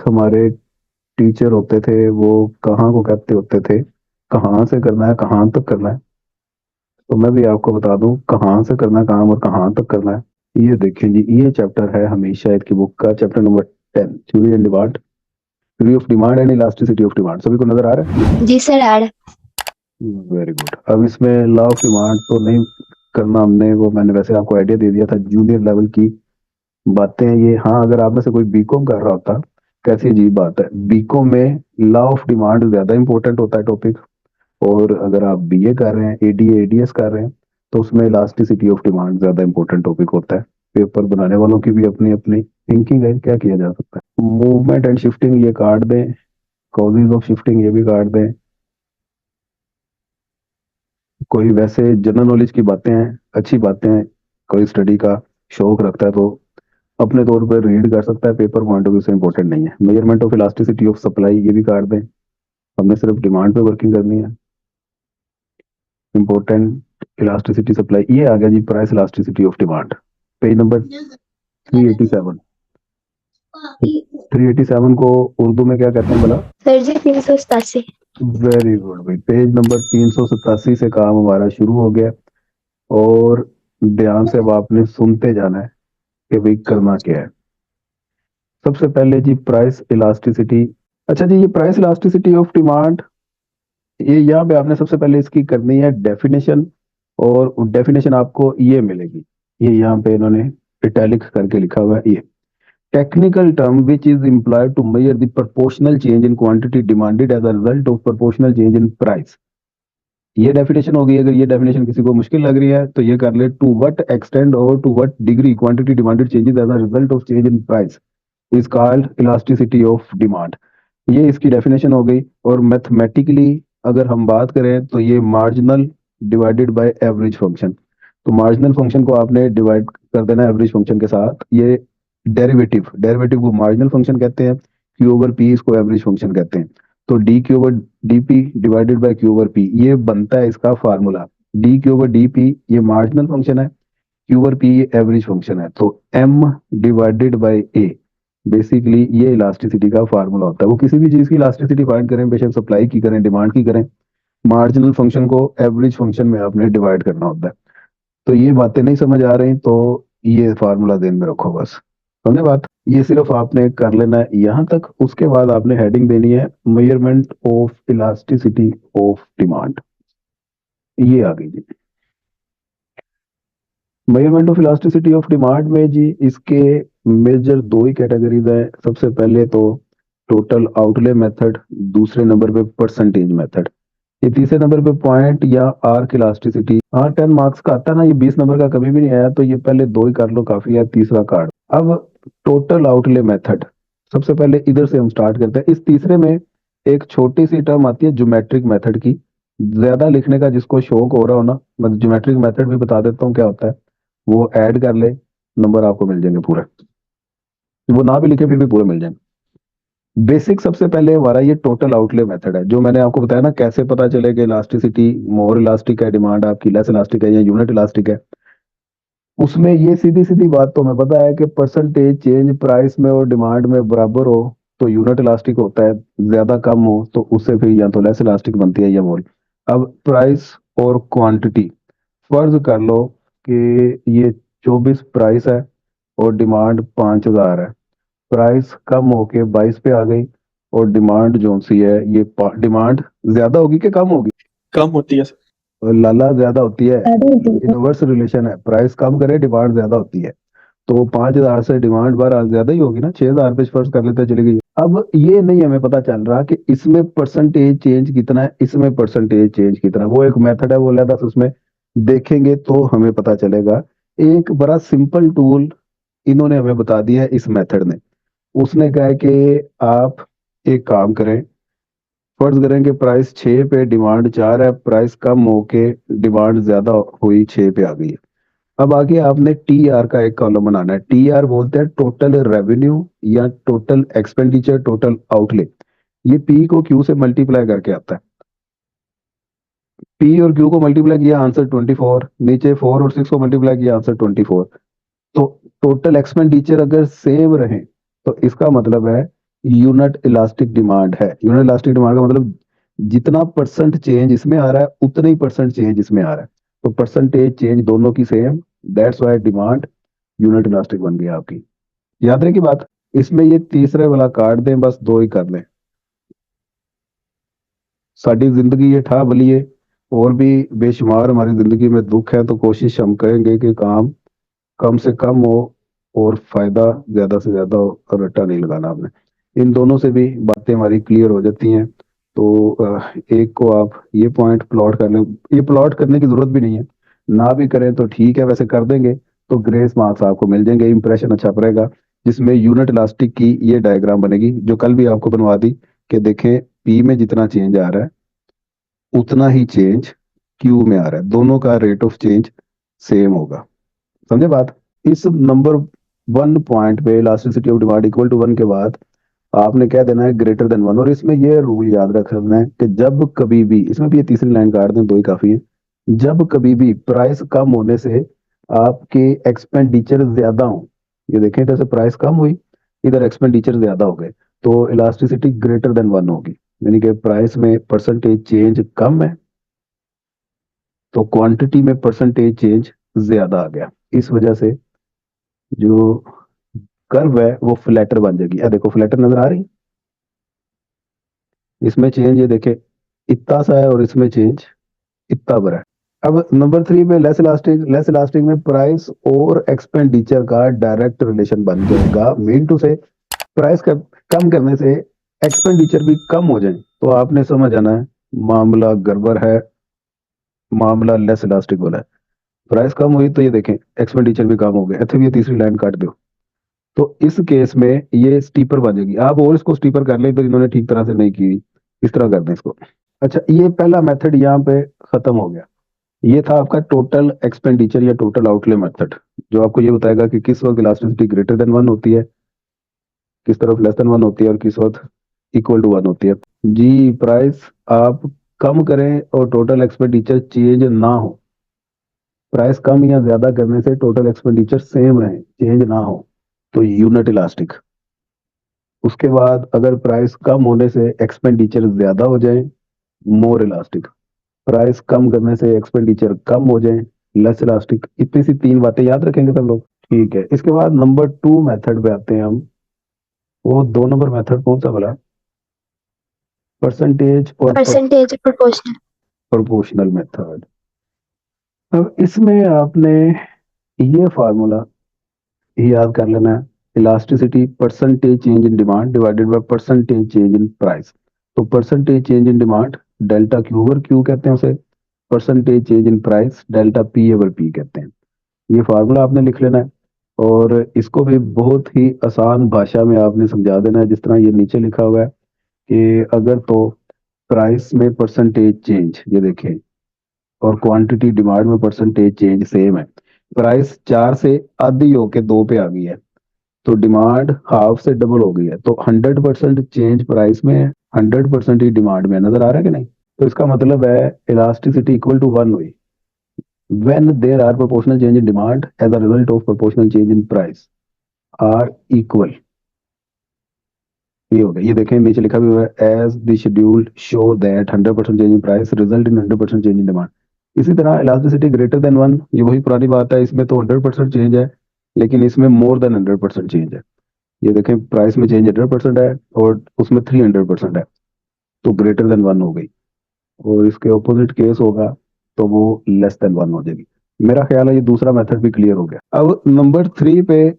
हमारे टीचर होते थे वो कहाँ को कहते होते थे, कहाँ से करना है कहाँ तक करना है। तो मैं भी आपको बता दूं कहाँ से करना है काम और कहाँ तक करना है। ये देखिए जी, ये चैप्टर है हमेशा की बुक का chapter number 10, theory and demand, theory of demand and elasticity of demand. सभी को नजर आ रहा है? जी सर आ रहा वेरी गुड। अब इसमें लॉ ऑफ डिमांड तो नहीं करना हमने, वो मैंने वैसे आपको आइडिया दे दिया था जूनियर लेवल की बातें ये। हाँ, अगर आप में से कोई बीकॉम कर रहा होता, कैसी अजीब बात है, बीकॉम में लॉ ऑफ डिमांड ज्यादा इंपॉर्टेंट होता है टॉपिक। और अगर आप बीए कर रहे हैं, एडीए एडीएस कर रहे हैं, तो उसमें इलास्टिसिटी ऑफ डिमांड ज्यादा इंपॉर्टेंट टॉपिक होता है। पेपर बनाने वालों की भी अपनी अपनी थिंकिंग है, क्या किया जा सकता है। मूवमेंट एंड शिफ्टिंग ये काट दें, कॉजेज ऑफ शिफ्टिंग ये भी काट दें। कोई वैसे जनरल नॉलेज की बातें हैं, अच्छी बातें हैं, कोई स्टडी का शौक रखता है तो अपने तौर पर रीड कर सकता है, पेपर पॉइंट ऑफ व्यू से इंपॉर्टेंट नहीं है। Measurement of elasticity of supply ये भी काट दें, हमने सिर्फ डिमांड पे वर्किंग करनी है। इंपॉर्टेंट इलास्टिसिटी सप्लाई ये आ गया जी, price elasticity of demand, page number 387। 387 को उर्दू में क्या कहते हैं भला? सर जी 387। वेरी गुड भाई, पेज नंबर 387 से काम हमारा शुरू हो गया। और ध्यान से अब आपने सुनते जाना है कि भाई करना क्या है। सबसे पहले जी प्राइस इलास्टिसिटी। अच्छा जी, ये प्राइस इलास्टिसिटी ऑफ डिमांड, ये यहाँ पे आपने सबसे पहले इसकी करनी है डेफिनेशन। और डेफिनेशन आपको ये मिलेगी, ये यहाँ पे इन्होंने इटैलिक करके लिखा हुआ है, ये technical term which is employed to measure the proportional change in quantity demanded as a result of proportional change in price. ये डेफिनेशन होगी। अगर ये डेफिनेशन किसी को मुश्किल लग रही है तो ये कर ले, टू व्हाट एक्सटेंड और to what degree quantity demanded changes as a result of change in price is called elasticity of demand. ये इसकी डेफिनेशन हो गई। और मैथमेटिकली अगर हम बात करें तो ये marginal divided by average function. तो मार्जिनल फंक्शन को आपने डिवाइड कर देना एवरेज फंक्शन के साथ। ये डेरिवेटिव डेरिवेटिव को मार्जिनल फंक्शन कहते हैं, क्यू ओवर पी इसको एवरेज फंक्शन कहते हैं। तो d q over d p divided by q over p ये बनता है इसका formula. D q over d p ये मार्जिनल फंक्शन है, क्यू ओवर पी ये एवरेज फंक्शन है। तो M divided by A basically ये इलास्टिसिटी का फार्मूला होता है। वो किसी भी चीज की इलास्टिसिटी फाइंड करें, बेशक सप्लाई की करें डिमांड की करें, मार्जिनल फंक्शन को एवरेज फंक्शन में आपने डिवाइड करना होता है। तो ये बातें नहीं समझ आ रही तो ये फार्मूला ध्यान में रखो बस, समझे बात। ये सिर्फ आपने कर लेना है यहाँ तक। उसके बाद आपने हेडिंग देनी है measurement of elasticity of demand. ये आ गई जी measurement of elasticity of demand में जी। इसके मेजर दो ही कैटेगरीज है। सबसे पहले तो टोटल आउटले मेथड, दूसरे नंबर पे परसेंटेज मेथड। ये तीसरे नंबर पे पॉइंट या आर्क इलास्टिसिटी। हाँ 10 मार्क्स का आता है ना, ये 20 नंबर का कभी भी नहीं आया, तो ये पहले दो ही कर लो काफी है, तीसरा कार्ड। अब टोटल आउटले मेथड, सबसे पहले इधर से हम स्टार्ट करते हैं। इस तीसरे में एक छोटी सी टर्म आती है ज्योमेट्रिक मेथड की। ज्यादा लिखने का जिसको शौक हो रहा हो ना, मैं ज्योमेट्रिक मेथड भी बता देता हूँ क्या होता है। वो ऐड कर ले, नंबर आपको मिल जाएंगे पूरे। वो ना भी लिखे फिर भी पूरे मिल जाएंगे। बेसिक सबसे पहले हमारा ये टोटल आउटले मेथड है, जो मैंने आपको बताया ना कैसे पता चले कि इलास्टिसिटी मोर इलास्टिक है, डिमांड आपकी लेस इलास्टिक है या यूनिट इलास्टिक है। उसमें ये सीधी सीधी बात तो हमें पता है कि परसेंटेज चेंज प्राइस में और डिमांड में बराबर हो तो यूनिट इलास्टिक होता है, ज्यादा कम हो तो उससे फिर या तो लेस इलास्टिक बनती है या मोर। अब प्राइस और क्वांटिटी, फर्ज कर लो कि ये 24 प्राइस है और डिमांड 5000 है। प्राइस कम होके 22 पे आ गई और डिमांड जो सी है ये डिमांड ज्यादा होगी कि कम होगी? कम होती है सर। और लाला ज्यादा होती है, इनवर्स रिलेशन है, प्राइस कम करे डिमांड ज्यादा होती है। तो 5000 से डिमांड बार ज्यादा ही होगी ना, 6000 पे फर्ज कर लेते चली गई। अब ये नहीं हमें पता चल रहा कि इसमें परसेंटेज चेंज कितना है, इसमें परसेंटेज चेंज कितना है। वो एक मेथड है, वो अलग है, उसमें देखेंगे तो हमें पता चलेगा। एक बड़ा सिंपल टूल इन्होंने हमें बता दिया है इस मेथड ने। उसने कहा है कि आप एक काम करें, फर्ज करें कि प्राइस 6 पे डिमांड 4 है, प्राइस कम होके डिमांड ज्यादा हुई 6 पे आ गई है। अब आगे आपने टी आर का एक कॉलम बनाना है। टी आर बोलते हैं टोटल रेवेन्यू या टोटल एक्सपेंडिचर, टोटल आउटले। ये पी को क्यू से मल्टीप्लाई करके आता है। पी और क्यू को मल्टीप्लाई किया आंसर 24, नीचे 4 और 6 को मल्टीप्लाई किया आंसर 24। तो टोटल एक्सपेंडिचर अगर सेम रहे तो इसका मतलब है यूनिट इलास्टिक डिमांड है। यूनिट इलास्टिक डिमांड का मतलब जितना परसेंट चेंज इसमें आ रहा है उतना ही परसेंट चेंज इसमें आ रहा है, तो परसेंटेज चेंज दोनों की same, that's why demand unit elastic बन गई आपकी। याद रहे की बात। इसमें ये तीसरे वाला काट दें, बस दो ही कर लें। साड़ी जिंदगी ये ठा भलिए, और भी बेशुमार हमारी जिंदगी में दुख है, तो कोशिश हम करेंगे कि काम कम से कम हो और फायदा ज्यादा से ज्यादा हो, और रट्टा नहीं लगाना आपने। इन दोनों से भी बातें हमारी क्लियर हो जाती हैं। तो एक को आप ये पॉइंट प्लॉट कर लें, ये प्लॉट करने की जरूरत भी नहीं है, ना भी करें तो ठीक है, वैसे कर देंगे तो ग्रेस मार्क्स आपको मिल जाएंगे, इंप्रेशन अच्छा पड़ेगा। जिसमें यूनिट इलास्टिक की ये डायग्राम बनेगी, जो कल भी आपको बनवा दी, कि देखें पी में जितना चेंज आ रहा है उतना ही चेंज क्यू में आ रहा है, दोनों का रेट ऑफ चेंज सेम होगा। समझे बात। इस नंबर 1 पॉइंट पे elasticity of demand equal to 1 के बाद आपने क्या देना है, ग्रेटर देन 1। और इसमें ये रूल याद रखना है कि जब कभी भी, इसमें भी ये तीसरी लाइन काट दें, दो ही काफी है, जब कभी भी प्राइस कम होने से आपके एक्सपेंडिचर ज्यादा हो, ये देखें इधर से प्राइस कम हुई, इधर एक्सपेंडिचर ज्यादा हो गए, तो इलास्टिसिटी ग्रेटर देन 1 होगी। यानी कि प्राइस में परसेंटेज चेंज कम है तो क्वांटिटी में परसेंटेज चेंज ज्यादा आ गया। इस वजह से जो कर्व है वो फ्लैटर बन जाएगी। देखो फ्लैटर नजर आ रही, इसमें चेंज ये देखे इतना सा है और इसमें चेंज इतना बड़ा है। अब नंबर 3 पे लेस इलास्टिक। लेस इलास्टिक में प्राइस और एक्सपेंडिचर का डायरेक्ट रिलेशन बन जाएगा। मीन टू से प्राइस कम करने से एक्सपेंडिचर भी कम हो जाए, तो आपने समझ आना है मामला गड़बड़ है, मामला लेस इलास्टिक वाला है। प्राइस कम हुई तो ये देखें एक्सपेंडिचर भी कम हो गया, इतने भी ये तीसरी लाइन काट दो, तो इस केस में ये स्टीपर बन जाएगी। आप और इसको स्टीपर कर लें तो इन्होंने ठीक तरह से नहीं की, इस तरह कर दें इसको। अच्छा, ये पहला मेथड यहाँ पे खत्म हो गया। ये था आपका टोटल एक्सपेंडिचर या टोटल आउटले मेथड, जो आपको ये बताएगा कि किस वक्त इलास्टिसिटी ग्रेटर देन 1 होती है, किस तरफ लेस देन 1 होती है, और किस वक्त इक्वल टू 1 होती है। जी, प्राइस आप कम करें और टोटल एक्सपेंडिचर चेंज ना हो, प्राइस कम या ज्यादा करने से टोटल एक्सपेंडिचर सेम रहे, चेंज ना हो, तो यूनिट इलास्टिक। उसके बाद अगर प्राइस कम होने से एक्सपेंडिचर ज्यादा हो जाए, मोर इलास्टिक। प्राइस कम करने से एक्सपेंडिचर कम हो जाए, लेस इलास्टिक। इतनी सी 3 बातें याद रखेंगे सब लोग। ठीक है, इसके बाद नंबर 2 मेथड पे आते हैं हम। वो 2 नंबर मेथड कौन सा बोला, परसेंटेज और परसेंटेज प्रोपोर्शनल। Proportional method. अब इसमें आपने ये फार्मूला याद कर लेना है, elasticity percentage change in demand divided by percentage change in price. तो percentage change in demand delta Q over Q कहते हैं उसे, percentage change in price delta P over P कहते हैं। ये फार्मूला आपने लिख लेना है, और इसको भी बहुत ही आसान भाषा में आपने समझा देना है, जिस तरह ये नीचे लिखा हुआ है कि अगर तो प्राइस में परसेंटेज चेंज ये देखें और क्वांटिटी डिमांड में परसेंटेज चेंज सेम है, प्राइस 4 से आधी होके 2 पे आ गई है, तो डिमांड हाफ से डबल हो गई है, तो 100% चेंज प्राइस में है, 100% ही डिमांड में। नजर आ रहा है कि नहीं। तो इसका मतलब है इलास्टिसिटी इक्वल टू 1 हुई when there are proportional change in demand as a result of proportional change in price are equal। ये हो गया, ये देखें नीचे लिखा भी हुआ है as the schedule show that 100% change in price result in 100% change in demand. इसी तरह इलास्टिसिटी ग्रेटर देन 1, ये वही पुरानी बात है, इसमें तो 100% चेंज है, लेकिन इसमें मोर देन 100% चेंज है। ये देखें प्राइस में चेंज 100% है और उसमें 300% है, तो ग्रेटर देन 1 हो गई। और इसके ऑपोजिट केस होगा तो वो लेस देन 1 हो जाएगी। मेरा ख्याल है ये दूसरा मेथड भी क्लियर हो गया। अब नंबर 3 पे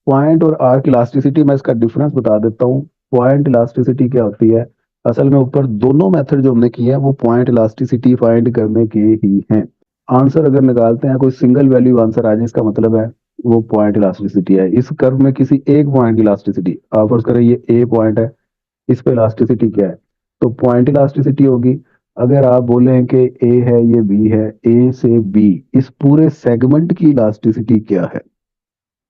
पॉइंट और आर्क इलास्टिसिटी, मैं इसका डिफरेंस बता देता हूँ। पॉइंट इलास्टिसिटी क्या होती है, असल में ऊपर दोनों मेथड जो हमने किए हैं वो पॉइंट इलास्टिसिटी फाइंड करने के ही हैं। आंसर अगर निकालते हैं कोई सिंगल वैल्यू आंसर आ जाए, इसका मतलब है वो पॉइंट इलास्टिसिटी है। इस कर्व में किसी एक पॉइंट की इलास्टिसिटी, आप फर्ज करें ये ए पॉइंट है, इस पे इलास्टिसिटी क्या है, तो पॉइंट इलास्टिसिटी होगी। अगर आप बोलें कि ए है ये बी है, ए से बी इस पूरे सेगमेंट की इलास्टिसिटी क्या है,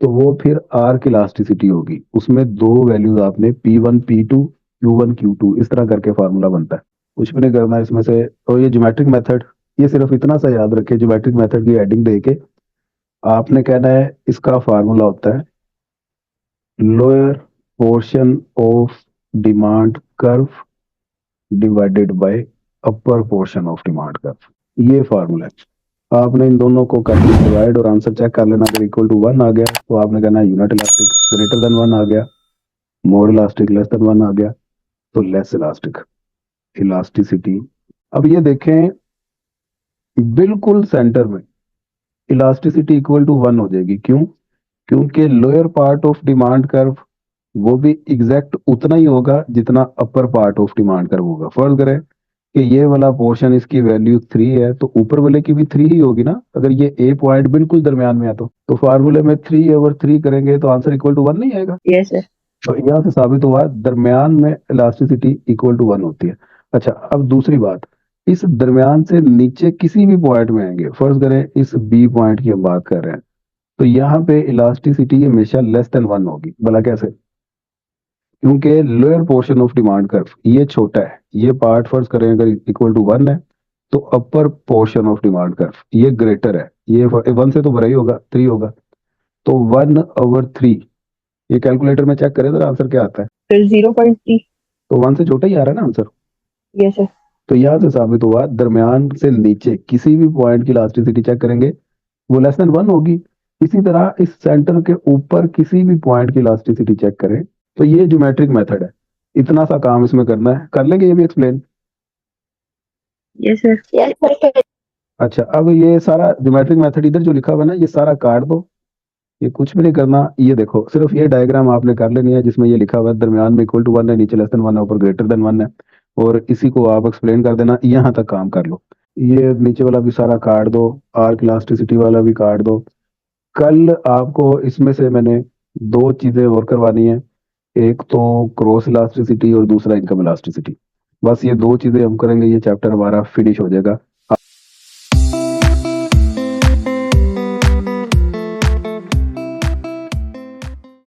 तो वो फिर आर्क इलास्टिसिटी होगी। उसमें दो वैल्यूज आपने P1 P2 Q1 Q2 इस तरह करके फार्मूला बनता है। कुछ भी नहीं करना इसमें से। और ये ज्योमेट्रिक मेथड, ये सिर्फ इतना सा याद रखे, ज्योमेट्रिक मेथड की हेडिंग दे के आपने कहना है इसका फार्मूला होता है lower portion of demand curve divided by upper portion of demand curve. ये फार्मूला है। आपने इन दोनों को कर लिया डिवाइड और आंसर चेक कर लेना। अगर इक्वल टू 1 आ गया तो आपने कहना यूनिट इलास्टिक, ग्रेटर देन 1 आ गया मोर इलास्टिक, लेस देन 1 आ गया तो लेस इलास्टिक। इलास्टिसिटी, अब ये देखें बिल्कुल सेंटर में इलास्टिसिटी इक्वल टू 1 हो जाएगी। क्यों? क्योंकि lower part of demand curve वो भी एग्जैक्ट उतना ही होगा जितना upper part of demand curve होगा। फर्ज करें कि ये वाला पोर्शन इसकी वैल्यू 3 है तो ऊपर वाले की भी 3 ही होगी ना। अगर ये ए पॉइंट बिल्कुल दरमियान में है तो फार्मूले में 3 ओवर 3 करेंगे तो आंसर इक्वल टू 1 नहीं आएगा। Yes sir. तो यहाँ से साबित हुआ दरमियान में इलास्टिसिटी इक्वल टू 1 होती है। अच्छा, अब दूसरी बात, इस दरमियान से नीचे किसी भी पॉइंट में आएंगे, फर्ज करें इस बी पॉइंट की हम बात कर रहे हैं, तो यहाँ पे इलास्टिसिटी हमेशा लेस देन 1 होगी। भला कैसे? क्योंकि lower portion of demand curve ये छोटा है, ये पार्ट फर्ज करें अगर इक्वल टू 1 है तो upper portion of demand curve ये ग्रेटर है, ये 1 से तो बड़ा ही होगा, 3 होगा। तो 1/3, ये कैलकुलेटर में चेक करें तो आंसर क्या आता है? फिर 0.3। तो 1 से छोटा ही आ रहा है ना आंसर। Yes sir. तो यहाँ से साबित हुआ दरमियान से नीचे किसी भी पॉइंट की इलास्टिसिटी चेक करेंगे वो लेस देन 1 होगी। इसी तरह इस सेंटर के ऊपर किसी भी पॉइंट की इलास्टिसिटी चेक करें तो ये ज्योमेट्रिक मेथड है। इतना सा काम इसमें करना है, कर लेंगे ये भी explain. Yes sir. Yes sir. अच्छा, अब ये सारा ज्योमेट्रिक मेथड इधर जो लिखा हुआ है ना ये सारा काट दो, ये कुछ भी नहीं करना। ये देखो सिर्फ ये डायग्राम आपने कर लेनी है जिसमें ये लिखा हुआ है दरमियान में इक्वल टू 1 है, नीचे लेस देन 1 है, ऊपर ग्रेटर देन 1 है, और इसी को आप एक्सप्लेन कर देना। यहाँ तक काम कर लो। ये नीचे वाला भी सारा काट दो, आर्क इलास्टिसिटी वाला भी काट दो। कल आपको इसमें से मैंने 2 चीजें और करवानी है, एक तो क्रॉस इलास्टिसिटी और दूसरा इनकम इलास्टिसिटी। बस ये 2 चीजें हम करेंगे, ये चैप्टर हमारा फिनिश हो जाएगा।